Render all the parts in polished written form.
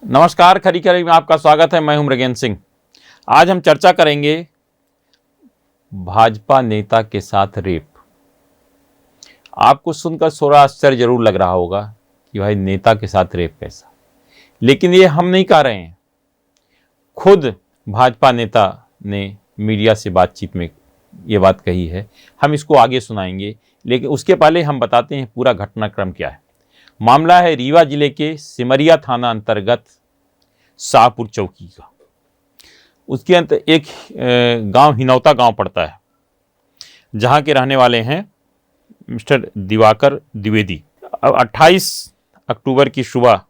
नमस्कार, खरी खरी में आपका स्वागत है। मैं हूं मृगेंद्र सिंह। आज हम चर्चा करेंगे भाजपा नेता के साथ रेप। आपको सुनकर थोड़ा आश्चर्य जरूर लग रहा होगा कि भाई नेता के साथ रेप कैसा, लेकिन ये हम नहीं कह रहे हैं, खुद भाजपा नेता ने मीडिया से बातचीत में ये बात कही है। हम इसको आगे सुनाएंगे, लेकिन उसके पहले हम बताते हैं पूरा घटनाक्रम क्या है। मामला है रीवा जिले के सिमरिया थाना अंतर्गत शाहपुर चौकी का। उसके अंत एक गांव हिनौता गांव पड़ता है, जहां के रहने वाले हैं मिस्टर दिवाकर द्विवेदी। अब 28 अक्टूबर की सुबह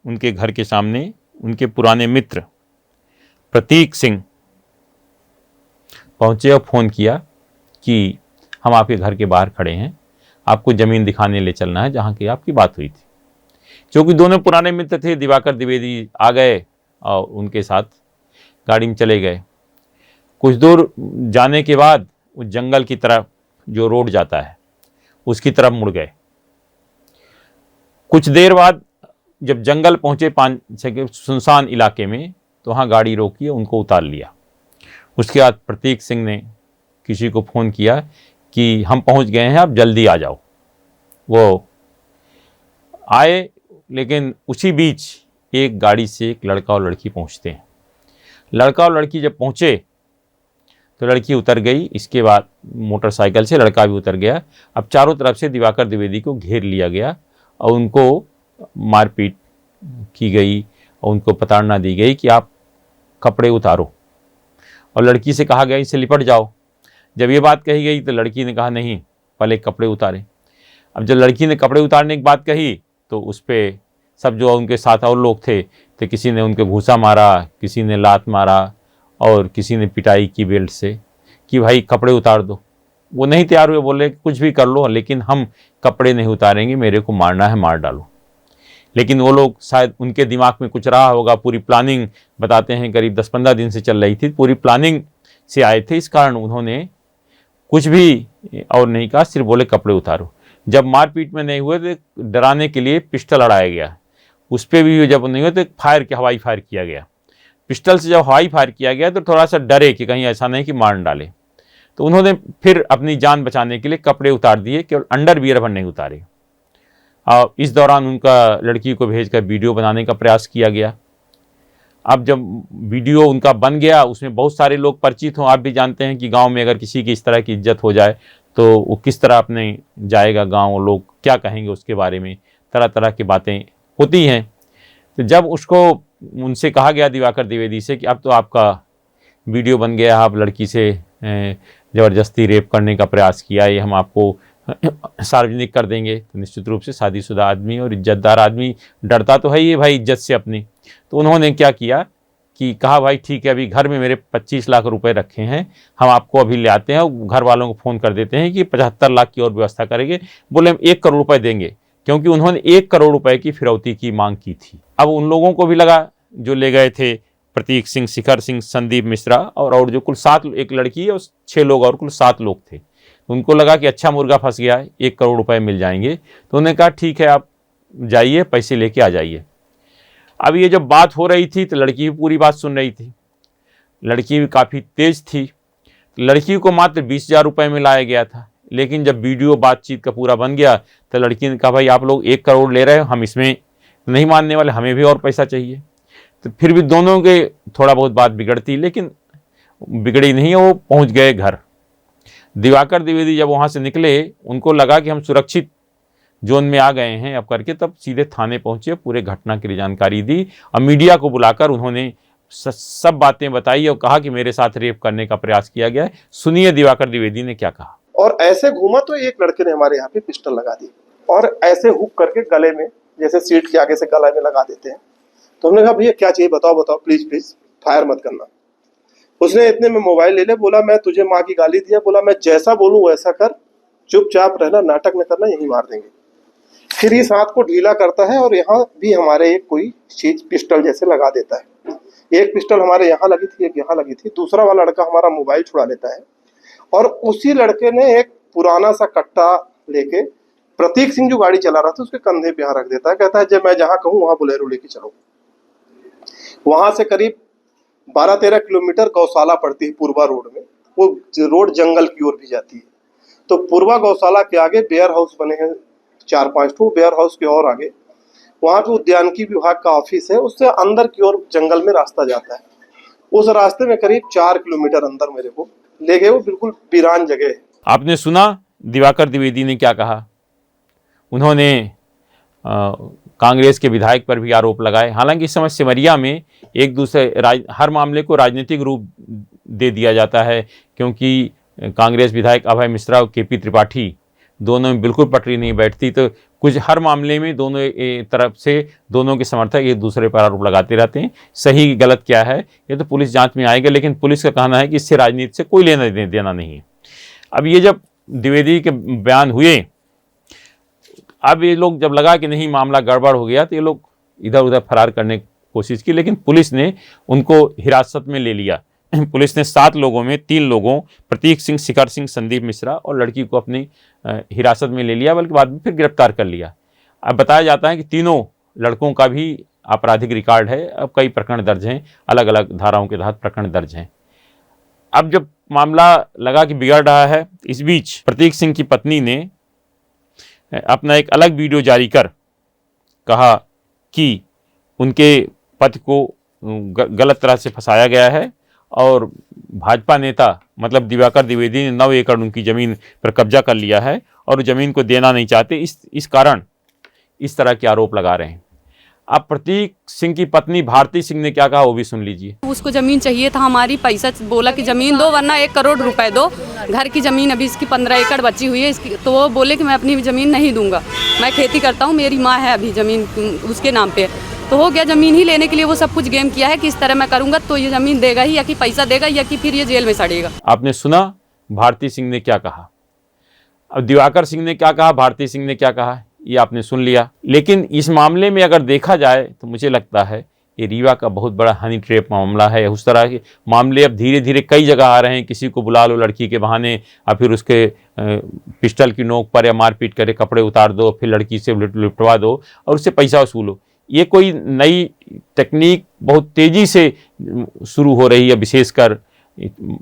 उनके घर के सामने उनके पुराने मित्र प्रतीक सिंह पहुंचे और फ़ोन किया कि हम आपके घर के बाहर खड़े हैं, आपको ज़मीन दिखाने ले चलना है जहाँ की आपकी बात हुई थी। क्योंकि दोनों पुराने मित्र थे, दिवाकर द्विवेदी आ गए और उनके साथ गाड़ी में चले गए। कुछ दूर जाने के बाद उस जंगल की तरफ जो रोड जाता है उसकी तरफ मुड़ गए। कुछ देर बाद जब जंगल पहुँचे 5-6 सुनसान इलाके में, तो वहाँ गाड़ी रोकी, उनको उतार लिया। उसके बाद प्रतीक सिंह ने किसी को फ़ोन किया कि हम पहुँच गए हैं, आप जल्दी आ जाओ। वो आए, लेकिन उसी बीच एक गाड़ी से एक लड़का और लड़की पहुंचते हैं। लड़का और लड़की जब पहुंचे तो लड़की उतर गई, इसके बाद मोटरसाइकिल से लड़का भी उतर गया। अब चारों तरफ से दिवाकर द्विवेदी को घेर लिया गया और उनको मारपीट की गई और उनको प्रताड़ना दी गई कि आप कपड़े उतारो, और लड़की से कहा गया इसे लिपट जाओ। जब ये बात कही गई तो लड़की ने कहा नहीं, पहले कपड़े उतारे। अब जब लड़की ने कपड़े उतारने की बात कही तो उस पर सब जो उनके साथ और लोग थे, तो किसी ने उनके घूसा मारा, किसी ने लात मारा और किसी ने पिटाई की बेल्ट से कि भाई कपड़े उतार दो। वो नहीं तैयार हुए, बोले कुछ भी कर लो लेकिन हम कपड़े नहीं उतारेंगे, मेरे को मारना है, मार डालो। लेकिन वो लोग, शायद उनके दिमाग में कुछ रहा होगा, पूरी प्लानिंग बताते हैं करीब 10-15 दिन से चल रही थी, पूरी प्लानिंग से आए थे, इस कारण उन्होंने कुछ भी और नहीं कहा, सिर्फ बोले कपड़े उतारो। जब मारपीट में नहीं हुए तो डराने के लिए पिस्टल लड़ाया गया, उस पर भी जब नहीं हुआ तो हवाई फायर किया गया। पिस्टल से जब हवाई फायर किया गया तो थोड़ा सा डरे कि कहीं ऐसा नहीं कि मार डाले, तो उन्होंने फिर अपनी जान बचाने के लिए कपड़े उतार दिए, केवल अंडरवियर भर नहीं उतारे। और इस दौरान उनका लड़की को भेजकर वीडियो बनाने का प्रयास किया गया। अब जब वीडियो उनका बन गया, उसमें बहुत सारे लोग परिचित हों। आप भी जानते हैं कि गांव में अगर किसी की इस तरह की इज्जत हो जाए तो वो किस तरह अपने जाएगा, गांव लोग क्या कहेंगे उसके बारे में, तरह तरह की बातें होती हैं। तो जब उसको उनसे कहा गया दिवाकर द्विवेदी से कि अब तो आपका वीडियो बन गया, आप लड़की से ज़बरदस्ती रेप करने का प्रयास किया, ये हम आपको सार्वजनिक कर देंगे, तो निश्चित रूप से शादीशुदा आदमी और इज्जतदार आदमी डरता तो है ही भाई इज्जत से अपनी। तो उन्होंने क्या किया कि कहा भाई ठीक है, अभी घर में मेरे 25 लाख रुपए रखे हैं, हम आपको अभी ले आते हैं, और घर वालों को फ़ोन कर देते हैं कि 75 लाख की और व्यवस्था करेंगे। बोले हम 1 करोड़ रुपए देंगे, क्योंकि उन्होंने 1 करोड़ रुपए की फिरौती की मांग की थी। अब उन लोगों को भी लगा, जो ले गए थे प्रतीक सिंह, शिखर सिंह, संदीप मिश्रा और जो कुल 7, एक लड़की और 6 लोग और कुल 7 लोग थे, उनको लगा कि अच्छा मुर्गा फंस गया, 1 करोड़ रुपए मिल जाएंगे। तो उन्होंने कहा ठीक है, आप जाइए, पैसे लेके आ जाइए। अब ये जब बात हो रही थी तो लड़की भी पूरी बात सुन रही थी। लड़की भी काफ़ी तेज थी। लड़की को मात्र 20,000 रुपये में लाया गया था, लेकिन जब वीडियो बातचीत का पूरा बन गया तो लड़की ने कहा भाई आप लोग 1 करोड़ ले रहे हो, हम इसमें नहीं मानने वाले, हमें भी और पैसा चाहिए। तो फिर भी दोनों के थोड़ा बहुत बात बिगड़ती, लेकिन बिगड़ी नहीं, वो पहुंच गए घर। दिवाकर द्विवेदी जब वहाँ से निकले, उनको लगा कि हम सुरक्षित जोन में आ गए हैं अब करके, तब सीधे थाने पहुंचे, पूरे घटना की जानकारी दी और मीडिया को बुलाकर उन्होंने सब बातें बताई और कहा कि मेरे साथ रेप करने का प्रयास किया गया है। सुनिए दिवाकर द्विवेदी ने क्या कहा। और ऐसे घूमा तो एक लड़के ने हमारे यहाँ पे पिस्टल लगा दी और ऐसे हुक करके गले में, जैसे सीट के आगे से गला में लगा देते हैं। तो हमने कहा भैया क्या चाहिए, बताओ बताओ, प्लीज प्लीज फायर मत करना। उसने इतने में मोबाइल ले ले, बोला मैं तुझे माँ की गाली दिया, बोला मैं जैसा बोलूं वैसा कर, चुपचाप रहना, नाटक न करना, यही मार देंगे। फिर इस हाथ को ढीला करता है और यहाँ भी हमारे एक कोई चीज पिस्टल जैसे लगा देता है। एक पिस्टल हमारे यहाँ लगी थी, एक यहाँ लगी थी। दूसरा वाला लड़का हमारा मोबाइल छुड़ा लेता है और उसी लड़के ने एक पुराना सा कट्टा लेके प्रतीक सिंह जो गाड़ी चला रहा था उसके कंधे पे यहाँ रख देता है। कहता है जब मैं जहाँ कहूँ वहां बोलेरो लेके चलो। वहां से करीब 12-13 किलोमीटर गौशाला पड़ती है पूर्वा रोड में, वो रोड जंगल की ओर भी जाती है। तो पूर्वा गौशाला के आगे वेयर हाउस बने हैं 4-5 ठो, वेयर हाउस के और आगे वहां पे उद्यानिकी विभाग का ऑफिस है, उससे अंदर की ओर जंगल में रास्ता जाता है। उस रास्ते में करीब 4 किलोमीटर अंदर मेरे को ले गए, वो बिल्कुल वीरान जगह है। आपने सुना दिवाकर द्विवेदी ने क्या कहा। उन्होंने कांग्रेस के विधायक पर भी आरोप लगाए। हालांकि इस समय सिमरिया में एक दूसरे हर मामले को राजनीतिक रूप दे दिया जाता है, क्योंकि कांग्रेस विधायक अभय मिश्रा और केपी त्रिपाठी दोनों में बिल्कुल पटरी नहीं बैठती, तो कुछ हर मामले में दोनों तरफ से दोनों के समर्थक एक दूसरे पर आरोप लगाते रहते हैं। सही गलत क्या है ये तो पुलिस जांच में आएगा, लेकिन पुलिस का कहना है कि इससे राजनीति से कोई लेना देना नहीं है। अब ये जब द्विवेदी के बयान हुए, अब ये लोग जब लगा कि नहीं मामला गड़बड़ हो गया, तो ये लोग इधर उधर फरार करने की कोशिश की, लेकिन पुलिस ने उनको हिरासत में ले लिया। पुलिस ने 7 लोगों में 3 लोगों प्रतीक सिंह, शिखर सिंह, संदीप मिश्रा और लड़की को अपनी हिरासत में ले लिया, बल्कि बाद में फिर गिरफ्तार कर लिया। अब बताया जाता है कि तीनों लड़कों का भी आपराधिक रिकॉर्ड है, अब कई प्रकरण दर्ज हैं, अलग अलग धाराओं के तहत प्रकरण दर्ज हैं। अब जब मामला लगा कि बिगड़ रहा है, इस बीच प्रतीक सिंह की पत्नी ने अपना एक अलग वीडियो जारी कर कहा कि उनके पति को गलत तरह से फंसाया गया है और भाजपा नेता मतलब दिवाकर द्विवेदी ने 9 एकड़ उनकी ज़मीन पर कब्जा कर लिया है और ज़मीन को देना नहीं चाहते, इस कारण इस तरह के आरोप लगा रहे हैं। अब प्रतीक सिंह की पत्नी भारती सिंह ने क्या कहा वो भी सुन लीजिए। उसको जमीन चाहिए था हमारी, पैसा बोला कि जमीन दो वरना 1 करोड़ रुपए दो। घर की जमीन अभी इसकी 15 एकड़ बची हुई है इसकी, तो वो बोले कि मैं अपनी जमीन नहीं दूंगा, मैं खेती करता हूँ, मेरी माँ है अभी जमीन उसके नाम पे। तो हो गया जमीन ही लेने के लिए वो सब कुछ गेम किया है कि इस तरह मैं करूंगा तो ये जमीन देगा ही, या कि पैसा देगा, या कि फिर ये जेल में सड़ेगा। आपने सुना भारती सिंह ने क्या कहा। अब दिवाकर सिंह ने क्या कहा, भारती सिंह ने क्या कहा, ये आपने सुन लिया। लेकिन इस मामले में अगर देखा जाए तो मुझे लगता है ये रीवा का बहुत बड़ा हनी ट्रैप मामला है। उस तरह के मामले अब धीरे धीरे कई जगह आ रहे हैं, किसी को बुला लो लड़की के बहाने और फिर उसके पिस्टल की नोक पर या मारपीट करे, कपड़े उतार दो, फिर लड़की से लिपटवा दो और उससे पैसा वसूलो। ये कोई नई टेक्निक बहुत तेज़ी से शुरू हो रही है, विशेषकर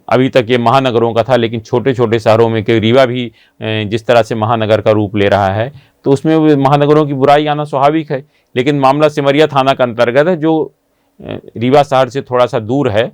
अभी तक ये महानगरों का था, लेकिन छोटे छोटे शहरों में कि रीवा भी जिस तरह से महानगर का रूप ले रहा है तो उसमें महानगरों की बुराई आना स्वाभाविक है। लेकिन मामला सिमरिया थाना का अंतर्गत है, जो रीवा शहर से थोड़ा सा दूर है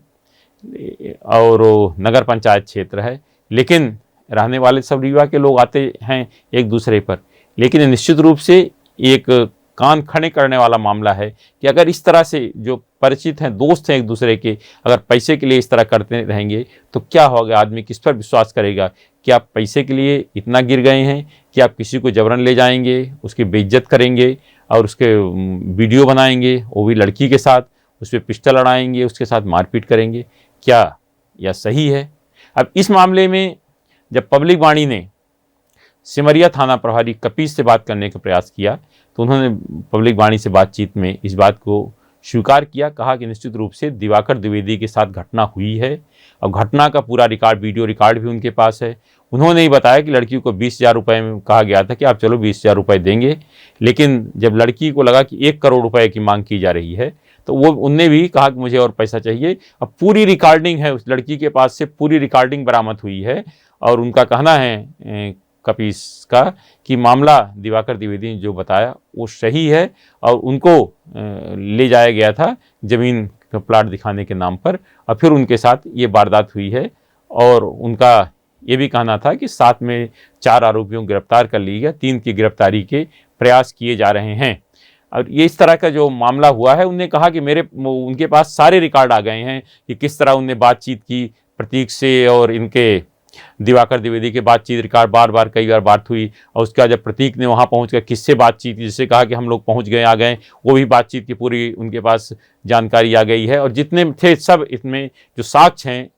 और नगर पंचायत क्षेत्र है, लेकिन रहने वाले सब रीवा के लोग आते हैं एक दूसरे पर। लेकिन निश्चित रूप से एक कान खड़े करने वाला मामला है कि अगर इस तरह से जो परिचित हैं, दोस्त हैं एक दूसरे के, अगर पैसे के लिए इस तरह करते रहेंगे तो क्या होगा, आदमी किस पर विश्वास करेगा। कि आप पैसे के लिए इतना गिर गए हैं कि आप किसी को जबरन ले जाएंगे, उसकी बेइज्जत करेंगे और उसके वीडियो बनाएंगे, वो भी लड़की के साथ, उस पर पिस्टल लड़ाएंगे, उसके साथ मारपीट करेंगे, क्या यह सही है। अब इस मामले में जब पब्लिक वाणी ने सिमरिया थाना प्रभारी कपीश से बात करने का प्रयास किया तो उन्होंने पब्लिक वाणी से बातचीत में इस बात को स्वीकार किया, कहा कि निश्चित रूप से दिवाकर द्विवेदी के साथ घटना हुई है और घटना का पूरा रिकॉर्ड, वीडियो रिकॉर्ड भी उनके पास है। उन्होंने ही बताया कि लड़की को 20,000 रुपये में कहा गया था कि आप चलो 20,000 रुपये देंगे, लेकिन जब लड़की को लगा कि 1 करोड़ रुपए की मांग की जा रही है तो वो उनने भी कहा कि मुझे और पैसा चाहिए। अब पूरी रिकॉर्डिंग है, उस लड़की के पास से पूरी रिकॉर्डिंग बरामद हुई है और उनका कहना है कपीश का कि मामला दिवाकर द्विवेदी ने जो बताया वो सही है और उनको ले जाया गया था ज़मीन का प्लाट दिखाने के नाम पर और फिर उनके साथ ये वारदात हुई है। और उनका ये भी कहना था कि साथ में 4 आरोपियों को गिरफ्तार कर लिया गया, 3 की गिरफ्तारी के प्रयास किए जा रहे हैं। और ये इस तरह का जो मामला हुआ है, उनने कहा कि उनके पास सारे रिकॉर्ड आ गए हैं कि किस तरह उनने बातचीत की प्रतीक से और इनके दिवाकर द्विवेदी के बातचीत रिकॉर्ड बार कई बात हुई। और उसके बाद जब प्रतीक ने वहाँ पहुँच कर किससे बातचीत, जिससे कहा कि हम लोग पहुँच गए, आ गए, वो भी बातचीत की पूरी उनके पास जानकारी आ गई है। और जितने थे सब इसमें जो साक्ष्य हैं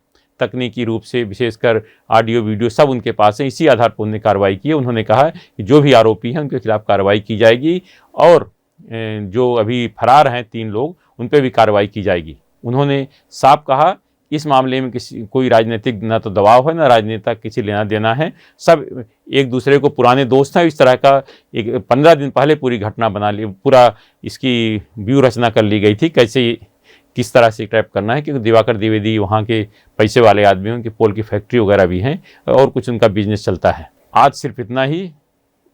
तकनीकी रूप से, विशेषकर ऑडियो वीडियो सब उनके पास है। इसी आधार पर उन्होंने कार्रवाई की। उन्होंने कहा कि जो भी आरोपी हैं उनके खिलाफ कार्रवाई की जाएगी और जो अभी फरार हैं 3 लोग उन पर भी कार्रवाई की जाएगी। उन्होंने साफ कहा इस मामले में कोई राजनीतिक ना तो दबाव है ना राजनेता किसी लेना देना है, सब एक दूसरे को पुराने दोस्त हैं। इस तरह का एक 15 दिन पहले पूरी घटना बना ली, पूरा इसकी व्यूह रचना कर ली गई थी, कैसे किस तरह से ट्रैप करना है, क्योंकि दिवाकर द्विवेदी वहाँ के पैसे वाले आदमी हैं, उनकी पोल की फैक्ट्री वगैरह भी हैं और कुछ उनका बिजनेस चलता है। आज सिर्फ इतना ही।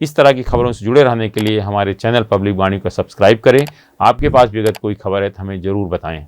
इस तरह की खबरों से जुड़े रहने के लिए हमारे चैनल पब्लिक वाणी को सब्सक्राइब करें। आपके पास भी अगर कोई खबर है तो हमें ज़रूर बताएं।